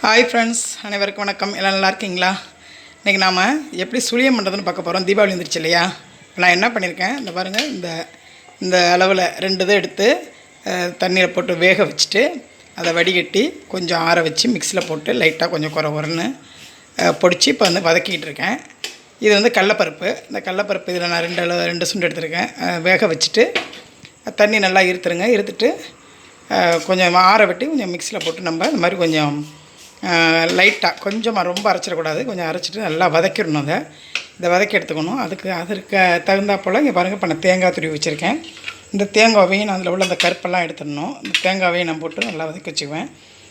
Hi friends, அனைவருக்கும் வணக்கம். எல்லாம் நல்லா இருக்கீங்களா? இன்றைக்கி நாம் எப்படி சுழியம் பண்ணுறதுன்னு பார்க்க போகிறோம். தீபாவளி வந்துருச்சு இல்லையா? நான் என்ன பண்ணியிருக்கேன், இந்த பாருங்கள், இந்த அளவில் 2 இதை எடுத்து தண்ணியில் போட்டு வேக வச்சுட்டு அதை வடிகட்டி கொஞ்சம் ஆற வச்சு மிக்ஸியில் போட்டு லைட்டாக கொஞ்சம் குறன்னு பொடிச்சு இப்போ வந்து வதக்கிட்டு இருக்கேன். இது வந்து கடலப்பருப்பு. இந்த கடலப்பருப்பு இதில் நான் 2 சுண்டு எடுத்துருக்கேன். வேக வச்சுட்டு தண்ணி நல்லா இருத்துட்டு கொஞ்சம் ஆற வெட்டி கொஞ்சம் மிக்ஸியில் போட்டு நம்ம இந்த மாதிரி கொஞ்சம் லைட்டாக கொஞ்சமாக ரொம்ப அரைச்சிடக்கூடாது, கொஞ்சம் அரைச்சிட்டு நல்லா வதக்கிடணும். இதை வதக்கி எடுத்துக்கணும். அதற்கு தகுந்தாப்போல் இங்கே பாருங்கள், இப்போ நான் தேங்காய் துருவி வச்சுருக்கேன். இந்த தேங்காவையும் நான் அதில் உள்ள அந்த கருப்பெல்லாம் எடுத்துடணும். இந்த தேங்காவையும் நான் போட்டு நல்லா வதக்கி வச்சுக்குவேன்.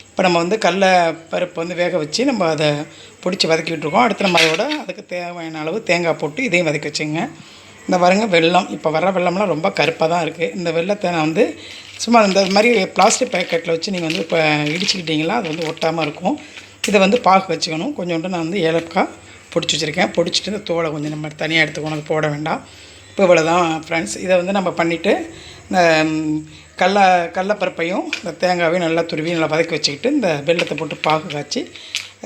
இப்போ நம்ம வந்து கடல பருப்பு வந்து வேக வச்சு நம்ம அதை பிடிச்சி வதக்கிட்டு இருக்கோம். அடுத்து நம்ம அதோட அதுக்கு தேவையான அளவு தேங்காய் போட்டு இதையும் வதக்கி வச்சுங்க. இந்த பாருங்கள், வெல்லம். இப்போ வர வெள்ளம்லாம் ரொம்ப கருப்பாக தான் இருக்குது. இந்த வெள்ளத்தை நான் வந்து சும்மா இந்த மாதிரி பிளாஸ்டிக் பேக்கெட்டில் வச்சு நீங்கள் வந்து இப்போ இடிச்சுக்கிட்டிங்களா அது வந்து ஒட்டாமல் இருக்கும். இதை வந்து பாகு வச்சுக்கணும். கொஞ்சோண்டு நான் வந்து ஏலக்காய் பொடிச்சு வச்சுருக்கேன். பொடிச்சிட்டு இந்த தோலை கொஞ்சம் நம்ம தனியாக எடுத்துக்கணும், அது போட வேண்டாம். இப்போ இவ்வளோ தான் ஃப்ரெண்ட்ஸ். இதை வந்து நம்ம பண்ணிவிட்டு இந்த கடலப்பருப்பையும் இந்த தேங்காயையும் நல்லா துருவி நல்லா வதக்கி வச்சுக்கிட்டு இந்த வெள்ளத்தை போட்டு பாகு காய்ச்சி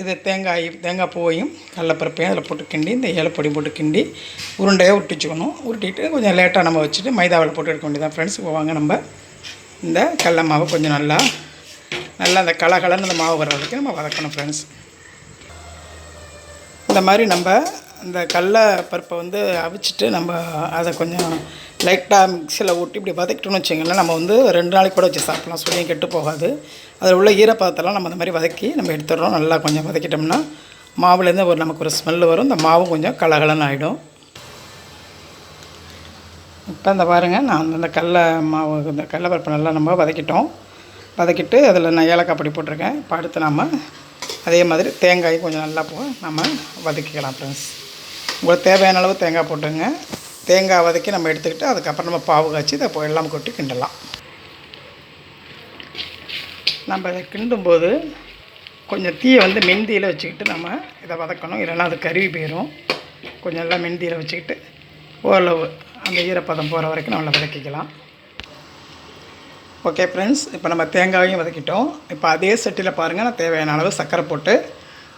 இது தேங்காய் பூவையும் கடலப்பருப்பையும் அதில் போட்டு கிண்டி இந்த ஏலப்பொடியும் போட்டு கிண்டி உருண்டையாக உருட்டிச்சுக்கணும். உருட்டிட்டு கொஞ்சம் லேட்டாக நம்ம வச்சுட்டு மைதாவில் போட்டு எடுக்க வேண்டியதான் ஃப்ரெண்ட்ஸ். வாங்க நம்ம இந்த கடல மாவை கொஞ்சம் நல்லா அந்த கலகலன்னு அந்த மாவு வர வரைக்கும் நம்ம வதக்கணும் ஃப்ரெண்ட்ஸ். இந்த மாதிரி நம்ம இந்த கடல பருப்பை வந்து அவிச்சிட்டு நம்ம அதை கொஞ்சம் லைட்டாக மிக்ஸியில் ஊட்டி இப்படி வதக்கிட்டோன்னு வச்சிங்களேன், நம்ம வந்து 2 நாளைக்கு கூட வச்சு சாப்பிட்லாம். சுழியம் கெட்டு போகாது. அதில் உள்ள ஈரப்பதத்தெல்லாம் நம்ம இந்த மாதிரி வதக்கி நம்ம எடுத்துடுறோம். நல்லா கொஞ்சம் வதக்கிட்டோம்னா மாவுலேருந்து நமக்கு ஒரு ஸ்மெல்லு வரும். இந்த மாவு கொஞ்சம் கலகலன்னு ஆகிடும். இப்போ இந்த பாருங்கள், நான் அந்த கடல மாவு இந்த கடலப்பருப்பு நல்லா நம்ம வதக்கிட்டு அதில் நான் ஏலக்காய் பொடி போட்டிருக்கேன். இப்போ அடுத்து நம்ம அதே மாதிரி தேங்காயும் கொஞ்சம் நல்லா நம்ம வதக்கிக்கலாம் ஃப்ரெண்ட்ஸ். உங்களுக்கு தேவையான அளவு தேங்காய் போட்டுங்க. தேங்காய் வதக்கி நம்ம எடுத்துக்கிட்டு அதுக்கப்புறம் நம்ம பாவு காய்ச்சி இதை எல்லாம் கொட்டி கிண்டலாம். நம்ம இதை கிண்டும்போது கொஞ்சம் தீயை வந்து மெந்தியில் வச்சுக்கிட்டு நம்ம இதை வதக்கணும், இல்லைன்னா அது கருவி போயிடும். கொஞ்சம் நல்லா மெந்தியில் வச்சுக்கிட்டு ஓரளவு அந்த ஈரப்பதம் போகிற வரைக்கும் நம்மளை வதக்கிக்கலாம். ஓகே ஃப்ரெண்ட்ஸ், இப்போ நம்ம தேங்காயும் வதக்கிட்டோம். இப்போ அதே சட்டியில் பாருங்கள், நான் தேவையான அளவு சர்க்கரை போட்டு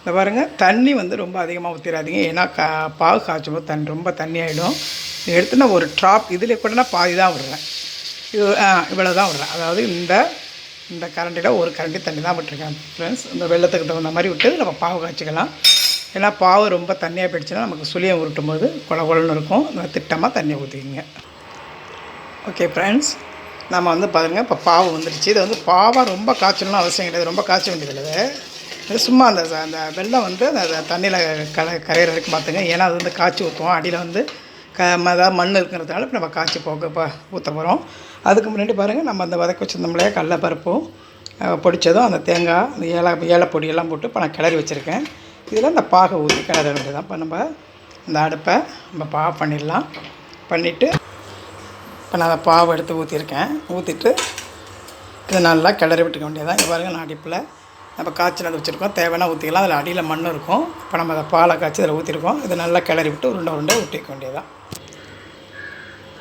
இந்த பாருங்கள், தண்ணி வந்து ரொம்ப அதிகமாக ஊற்றிடாதீங்க. ஏன்னா பாகு காய்ச்சும் போது ரொம்ப தண்ணி ஆகிடும். எடுத்து நான் ஒரு ட்ராப் இதில் கூட நான் பாதி தான் விடுறேன். இவ்வளோ தான் விடுறேன். அதாவது இந்த கரண்டியில் ஒரு கரண்டி தண்ணி தான் விட்டுருக்கேன் ஃப்ரெண்ட்ஸ். இந்த வெள்ளத்துக்கு தகுந்த மாதிரி விட்டு நம்ம பாவு காய்ச்சிக்கலாம். ஏன்னா பாவு ரொம்ப தண்ணியாக போயிடுச்சுன்னா நமக்கு சுழியம் உருட்டும் போது குழன்னு இருக்கும். திட்டமாக தண்ணியை ஊற்றிக்கிங்க. ஓகே ஃப்ரெண்ட்ஸ், நம்ம வந்து பாருங்கள், இப்போ பாவு வந்துடுச்சு. இது வந்து பாவாக ரொம்ப காய்ச்சணும்னு அவசியம் கிடையாது, ரொம்ப காய்ச்ச வேண்டியதில்லை. இது சும்மா அந்த வெள்ளம் வந்து அந்த தண்ணியில் கரையிற வரைக்கும் பார்த்துங்க. ஏன்னா அது வந்து காய்ச்சி ஊற்றுவோம். அடியில் வந்து அதாவது மண் இருக்கிறதுனால இப்போ நம்ம காய்ச்சி ஊற்ற போகிறோம். அதுக்கு முன்னாடி பாருங்கள், நம்ம அந்த வதக்கி வச்சுருந்தோம்லையே கடலப்பருப்பும் பொடித்ததும் அந்த தேங்காய் அந்த ஏலப்பொடியெல்லாம் போட்டு இப்போ நான் கிளறி வச்சுருக்கேன். இதில் இந்த பாகை ஊற்றி கிளற வேண்டியதான். இப்போ நம்ம இந்த அடுப்பை நம்ம பாவு பண்ணிடலாம். பண்ணிவிட்டு இப்போ நான் அந்த பாவை எடுத்து ஊற்றிட்டு இதை நல்லா கிளறி விட்டுக்க வேண்டியதான். இங்கே பாருங்கள், நான் அடுப்பில் நம்ம காய்ச்சல் அதை வச்சுருக்கோம். தேவைன்னா ஊற்றிக்கலாம். அதில் அடியில் மண் இருக்கும். இப்போ நம்ம அதை பாலை காய்ச்சி அதில் ஊற்றிருக்கோம். இதை நல்லா கிளறி விட்டு உருண்டை ஊற்றிக்க வேண்டியதான்.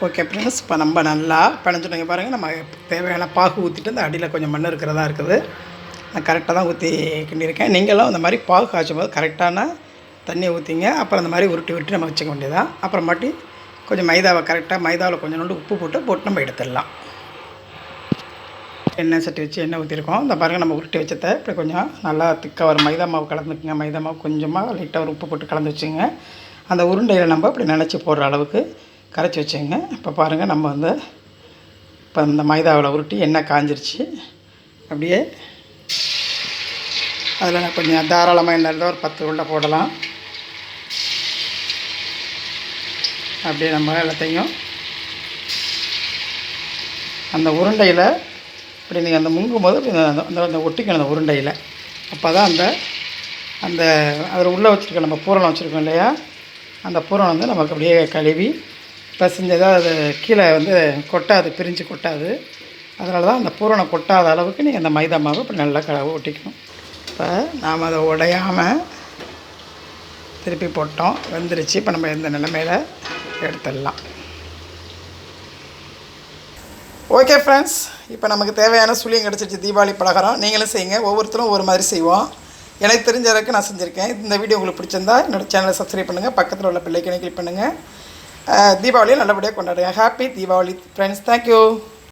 ஓகே ஃப்ரெண்ட்ஸ், இப்போ நம்ம நல்லா பிணைஞ்சிட்டோங்க. பாருங்கள், நம்ம தேவையான பாகு ஊற்றிட்டு அந்த அடியில் கொஞ்சம் மண் இருக்கிறதா இருக்குது. நான் கரெக்டாக தான் ஊற்றி கிண்டியிருக்கேன். நீங்களும் அந்த மாதிரி பாகு காய்ச்சும் போது கரெக்டான தண்ணியை ஊற்றிங்க. அப்புறம் அந்த மாதிரி உருட்டி நம்ம வச்சுக்க வேண்டியதான். அப்புறமாட்டி கொஞ்சம் மைதாவில் கொஞ்சம் உப்பு போட்டு நம்ம எடுத்துடலாம். எண்ணெய் சட்டி வச்சு எண்ணெய் ஊற்றிருக்கோம். இந்த பாருங்கள், நம்ம உருட்டி வச்சதை இப்படி கொஞ்சம் நல்லா திக்காக ஒரு மைதா மாவு கலந்துக்குங்க. மைதா மாவு கொஞ்சமாக லைட்டாக ஒரு உப்பு போட்டு கலந்து வச்சுங்க. அந்த உருண்டையில் நம்ம இப்படி நினச்சி போடுற அளவுக்கு கரைச்சி வச்சுங்க. இப்போ பாருங்கள், நம்ம வந்து இப்போ இந்த மைதாவில் உருட்டி எண்ணெய் காஞ்சிருச்சு. அப்படியே அதில் நான் கொஞ்சம் தாராளமாக எண்ணெய் இருந்தால் ஒரு 10 உருண்டை போடலாம். அப்படியே நம்ம எல்லாத்தையும் அந்த உருண்டையில் இப்படி நீங்கள் அந்த முங்கும் போது அந்த ஒட்டிக்கணும் அந்த உருண்டையில். அப்போ தான் அந்த அதில் உள்ளே வச்சுருக்கோம், நம்ம பூரணம் வச்சுருக்கோம் இல்லையா, அந்த பூரணம் வந்து நமக்கு அப்படியே கழுவி பிசைஞ்சதாக அது கீழே வந்து கொட்டாது, பிரிஞ்சு கொட்டாது. அதனால தான் அந்த பூரணம் கொட்டாத அளவுக்கு நீங்கள் அந்த மைதா மாவு இப்படி நல்லா ஒட்டிக்கணும். இப்போ நாம் அதை உடையாமல் திருப்பி போட்டோம், வெந்துருச்சு. இப்போ நம்ம இந்த நிலைமையில் எடுத்துடலாம். ஓகே ஃப்ரெண்ட்ஸ், இப்போ நமக்கு தேவையான சுழியம் கிடச்சிருச்சு. தீபாவளி பலகாரம் நீங்களும் செய்யுங்க. ஒவ்வொருத்தரும் ஒவ்வொரு மாதிரி செய்வோம். எனக்கு தெரிஞ்ச அளவுக்கு நான் செஞ்சுருக்கேன். இந்த வீடியோ உங்களுக்கு பிடிச்சிருந்தா என்னோடய சேனலை சப்ஸ்கிரைப் பண்ணுங்கள், பக்கத்தில் உள்ள பெல்லைக்கனை கிளிக் பண்ணுங்கள். தீபாவளியை நல்லபடியாக கொண்டாடுங்க. Happy Deepavali friends. தேங்க்யூ.